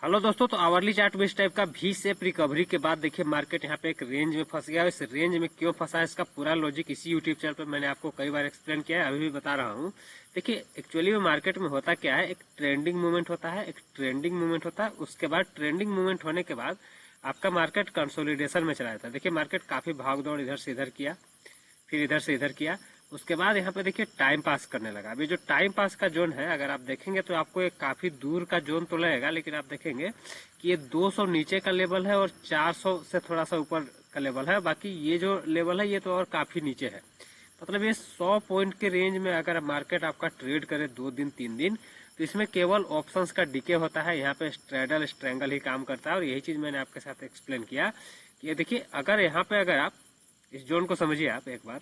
Hello दोस्तों, तो hourly chart में इस टाइप का भी शेप रिकवरी के बाद देखिए मार्केट यहाँ पे एक रेंज में फंस गया। इस रेंज में क्यों फंसा है इसका पूरा लॉजिक इसी यूट्यूब चैनल पे मैंने आपको कई बार एक्सप्लेन किया है, अभी भी बता रहा हूँ। देखिए एक्चुअली में मार्केट में होता क्या है, एक ट्रेंडिंग मूवमेंट होता है, एक ट्रेंडिंग मूवमेंट होता है। उसके बाद ट्रेंडिंग मूवमेंट होने के बाद आपका मार्केट कंसोलिडेशन में चला जाता है। देखिए मार्केट काफी भाग दौड़ इधर से इधर किया, फिर इधर से इधर किया, उसके बाद यहाँ पे देखिए टाइम पास करने लगा। अभी जो टाइम पास का जोन है अगर आप देखेंगे तो आपको एक काफी दूर का जोन तो लगेगा, लेकिन आप देखेंगे कि ये 200 नीचे का लेवल है और 400 से थोड़ा सा ऊपर का लेवल है। बाकी ये जो लेवल है ये तो और काफी नीचे है। मतलब ये 100 पॉइंट के रेंज में अगर मार्केट आपका ट्रेड करे 2 दिन 3 दिन, तो इसमें केवल ऑप्शंस का डीके होता है। यहाँ पे स्ट्रेडल स्ट्रेंगल ही काम करता है और यही चीज मैंने आपके साथ एक्सप्लेन किया कि देखिए अगर यहाँ पे अगर आप इस जोन को समझिए आप एक बार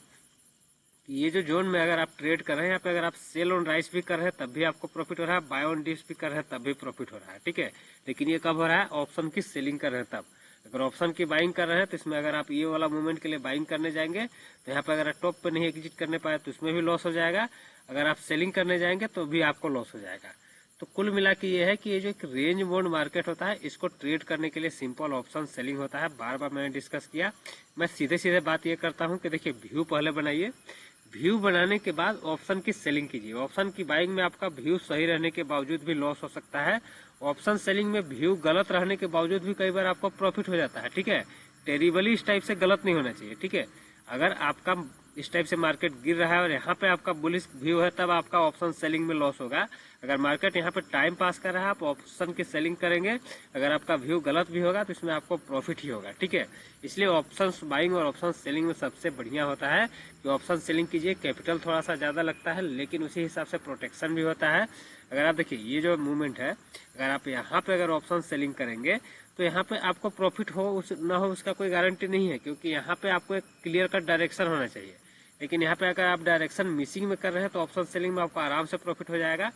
कि ये जो जोन में अगर आप ट्रेड कर रहे हैं, यहाँ पे अगर आप सेल ऑन राइस भी कर रहे हैं तब भी आपको प्रॉफिट हो रहा है, बाय ऑन डिप्स भी कर रहे हैं तब भी प्रॉफिट हो रहा है, ठीक है। लेकिन ये कब हो रहा है, ऑप्शन की सेलिंग कर रहे हैं तब। अगर ऑप्शन की बाइंग कर रहे हैं तो इसमें अगर आप ये वाला मूवमेंट के लिए बाइंग करने जाएंगे तो यहाँ पे अगर टॉप पे नहीं एग्जिट करने पाए तो इसमें भी लॉस हो जाएगा। अगर आप सेलिंग करने जाएंगे तो भी आपको लॉस हो जाएगा। तो कुल मिला के ये है कि ये जो एक रेंज बाउंड मार्केट होता है इसको ट्रेड करने के लिए सिंपल ऑप्शन सेलिंग होता है। बार बार मैंने डिस्कस किया। मैं सीधे सीधे बात ये करता हूँ कि देखिए व्यू पहले बनाइए, व्यू बनाने के बाद ऑप्शन की सेलिंग कीजिए। ऑप्शन की बाइंग में आपका व्यू सही रहने के बावजूद भी लॉस हो सकता है। ऑप्शन सेलिंग में व्यू गलत रहने के बावजूद भी कई बार आपको प्रॉफिट हो जाता है, ठीक है। टेरिबली इस टाइप से गलत नहीं होना चाहिए, ठीक है। अगर आपका इस टाइप से मार्केट गिर रहा है और यहाँ पे आपका बुलिश व्यू है तब आपका ऑप्शन सेलिंग में लॉस होगा। अगर मार्केट यहाँ पे टाइम पास कर रहा है आप ऑप्शन की सेलिंग करेंगे, अगर आपका व्यू गलत भी होगा तो इसमें आपको प्रॉफिट ही होगा, ठीक है। इसलिए ऑप्शन बाइंग और ऑप्शन सेलिंग में सबसे बढ़िया होता है कि ऑप्शन सेलिंग कीजिए। कैपिटल थोड़ा सा ज्यादा लगता है लेकिन उसी हिसाब से प्रोटेक्शन भी होता है। अगर आप देखिए ये जो मूवमेंट है, अगर आप यहाँ पे अगर ऑप्शन सेलिंग करेंगे तो यहाँ पे आपको प्रॉफिट हो ना हो उसका कोई गारंटी नहीं है, क्योंकि यहाँ पे आपको एक क्लियर कट डायरेक्शन होना चाहिए। लेकिन यहाँ पे अगर आप डायरेक्शन मिसिंग में कर रहे हैं तो ऑप्शन सेलिंग में आपको आराम से प्रॉफिट हो जाएगा।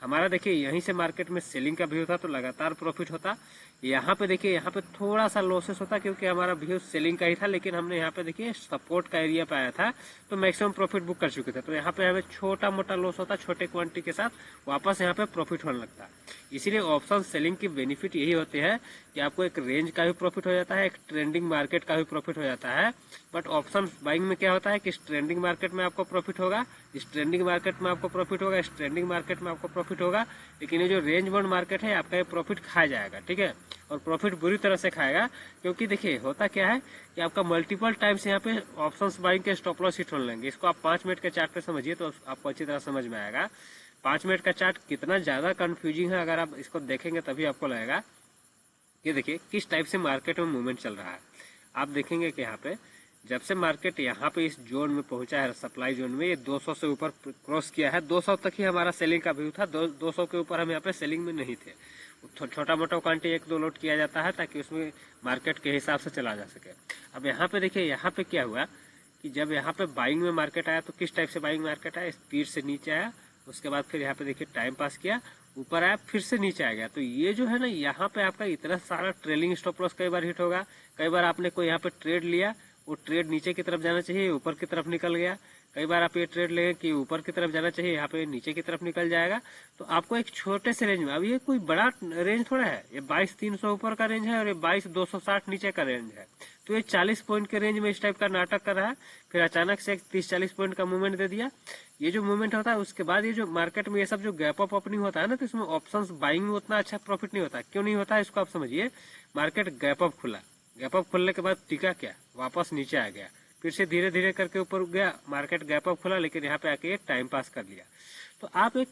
हमारा देखिए यहीं से मार्केट में सेलिंग का व्यू था तो लगातार प्रॉफिट होता। यहाँ पे देखिए यहाँ पे थोड़ा सा लॉसेस होता क्योंकि हमारा व्यू सेलिंग का ही था, लेकिन हमने यहाँ पे देखिए सपोर्ट का एरिया पे आया था तो मैक्सिमम प्रॉफिट बुक कर चुके थे। तो यहाँ पे हमें छोटा मोटा लॉस होता, छोटे क्वांटिटी के साथ वापस यहाँ पे प्रॉफिट होने लगता। इसीलिए ऑप्शन सेलिंग की बेनिफिट यही होते हैं कि आपको एक रेंज का भी प्रॉफिट हो जाता है, एक ट्रेंडिंग मार्केट का भी प्रॉफिट हो जाता है। बट ऑप्शन बाइंग में क्या होता है कि इस ट्रेंडिंग मार्केट में आपको प्रॉफिट होगा, इस ट्रेंडिंग मार्केट में आपको प्रॉफिट होगा, इस ट्रेंडिंग मार्केट में आपको प्रॉफिट होगा, लेकिन ये जो रेंज बाउंड मार्केट है आपका ये प्रॉफिट खा जाएगा, ठीक है। और प्रॉफिट बुरी तरह से खाएगा, क्योंकि देखिए होता क्या है कि आपका मल्टीपल टाइम्स यहाँ पे ऑप्शंस बाइंग के स्टॉप लॉस हिट होने लेंगे। इसको आप 5 मिनट के चार्ट पे समझिए तो आपको अच्छी तरह समझ में आएगा। 5 मिनट का चार्ट कितना ज्यादा कंफ्यूजिंग है, अगर आप इसको देखेंगे तभी आपको लगेगा। ये देखिए किस टाइप से मार्केट में मूवमेंट चल रहा है। आप देखेंगे कि यहाँ पे जब से मार्केट यहाँ पे इस जोन में पहुंचा है, सप्लाई जोन में, ये 200 से ऊपर क्रॉस किया है। 200 तक ही हमारा सेलिंग का व्यू था, 200 के ऊपर हम यहाँ पे सेलिंग में नहीं थे। छोटा मोटा क्वांटिटी 1-2 लोड किया जाता है ताकि उसमें मार्केट के हिसाब से चला जा सके। अब यहाँ पे देखिए यहाँ पे क्या हुआ कि जब यहाँ पे बाइंग में मार्केट आया तो किस टाइप से बाइंग मार्केट आया, स्पीड से नीचे आया, उसके बाद फिर यहाँ पे देखिए टाइम पास किया, ऊपर आया, फिर से नीचे आ गया। तो ये जो है ना यहाँ पे आपका इतना सारा ट्रेलिंग स्टॉप लॉस कई बार हिट होगा। कई बार आपने कोई यहाँ पे ट्रेड लिया, वो ट्रेड नीचे की तरफ जाना चाहिए, ऊपर की तरफ निकल गया। कई बार आप ये ट्रेड लेंगे कि ऊपर की तरफ जाना चाहिए, यहाँ पे नीचे की तरफ निकल जाएगा। तो आपको एक छोटे से रेंज में, अब ये कोई बड़ा रेंज थोड़ा है, ये 22,300 ऊपर का रेंज है और ये 22,260 नीचे का रेंज है। तो ये 40 पॉइंट के रेंज में इस टाइप का नाटक कर रहा है, फिर अचानक से 30-40 पॉइंट का मूवमेंट दे दिया। ये जो मूवमेंट होता है उसके बाद ये जो मार्केट में ये सब जो गैप अप ओपनिंग होता है ना, तो इसमें ऑप्शंस बाइंग में उतना अच्छा प्रॉफिट नहीं होता। क्यों नहीं होता है इसको आप समझिए। मार्केट गैप अप खुला, गैप अप खुलने के बाद टिका क्या, वापस नीचे आ गया, फिर से धीरे धीरे करके ऊपर गया, मार्केट गैप अप खुला, लेकिन यहाँ पे आके एक टाइम पास कर लिया। तो आप एक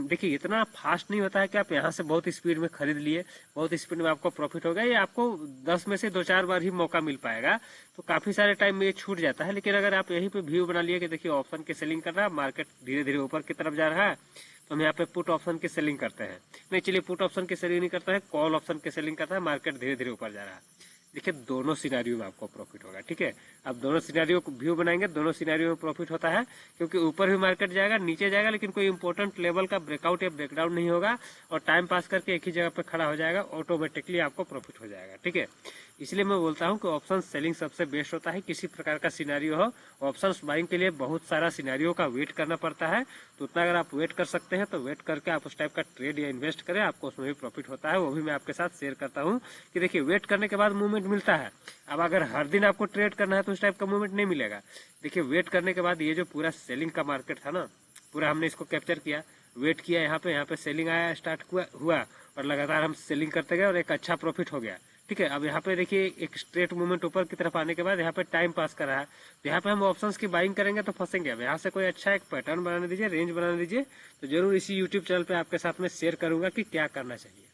देखिए इतना फास्ट नहीं होता है कि आप यहाँ से बहुत स्पीड में खरीद लिए, बहुत स्पीड में आपको प्रॉफिट हो गया। ये आपको 10 में से 2-4 बार ही मौका मिल पाएगा, तो काफी सारे टाइम में ये छूट जाता है। लेकिन अगर आप यहीं पे व्यू बना लिए कि देखिए ऑप्शन की सेलिंग कर रहा है, मार्केट धीरे धीरे ऊपर की तरफ जा रहा है, तो हम यहाँ पे पुट ऑप्शन की सेलिंग करते हैं। नहीं चलिए पुट ऑप्शन की सेलिंग नहीं करते हैं, कॉल ऑप्शन की सेलिंग करता है, मार्केट धीरे धीरे ऊपर जा रहा है। देखिए दोनों सिनेरियो में आपको प्रॉफिट होगा। ठीक है, अब दोनों सिनेरियो को व्यू बनाएंगे, दोनों सिनेरियो में प्रॉफिट होता है, क्योंकि ऊपर भी मार्केट जाएगा, नीचे जाएगा, लेकिन कोई इंपॉर्टेंट लेवल का ब्रेकआउट या ब्रेकडाउन नहीं होगा और टाइम पास करके एक ही जगह पे खड़ा हो जाएगा, ऑटोमेटिकली आपको प्रॉफिट हो जाएगा। ठीक है, इसलिए मैं बोलता हूं कि ऑप्शन सेलिंग सबसे बेस्ट होता है। किसी प्रकार का सिनेरियो हो, ऑप्शन बाइंग के लिए बहुत सारा सिनेरियो का वेट करना पड़ता है, तो उतना अगर आप वेट कर सकते हैं तो वेट करके आप उस टाइप का ट्रेड या इन्वेस्ट करें, आपको उसमें भी प्रॉफिट होता है। वो भी मैं आपके साथ शेयर करता हूँ कि देखिए वेट करने के बाद मूवमेंट मिलता है। अब अगर हर दिन आपको ट्रेड करना है तो उस टाइप का मूवमेंट नहीं मिलेगा। देखिए वेट करने के बाद ये जो पूरा सेलिंग का मार्केट था ना, पूरा हमने इसको कैप्चर किया, वेट किया, यहाँ पे सेलिंग आया, स्टार्ट हुआ और लगातार हम सेलिंग करते गए और एक अच्छा प्रॉफिट हो गया। ठीक है, अब यहाँ पे देखिए एक स्ट्रेट मूवमेंट ऊपर की तरफ आने के बाद यहाँ पे टाइम पास कर रहा है, तो यहाँ पे हम ऑप्शंस की बाइंग करेंगे तो फंसेंगे। अब यहाँ से कोई अच्छा एक पैटर्न बनाने दीजिए, रेंज बनाने दीजिए, तो जरूर इसी यूट्यूब चैनल पे आपके साथ में शेयर करूंगा कि क्या करना चाहिए।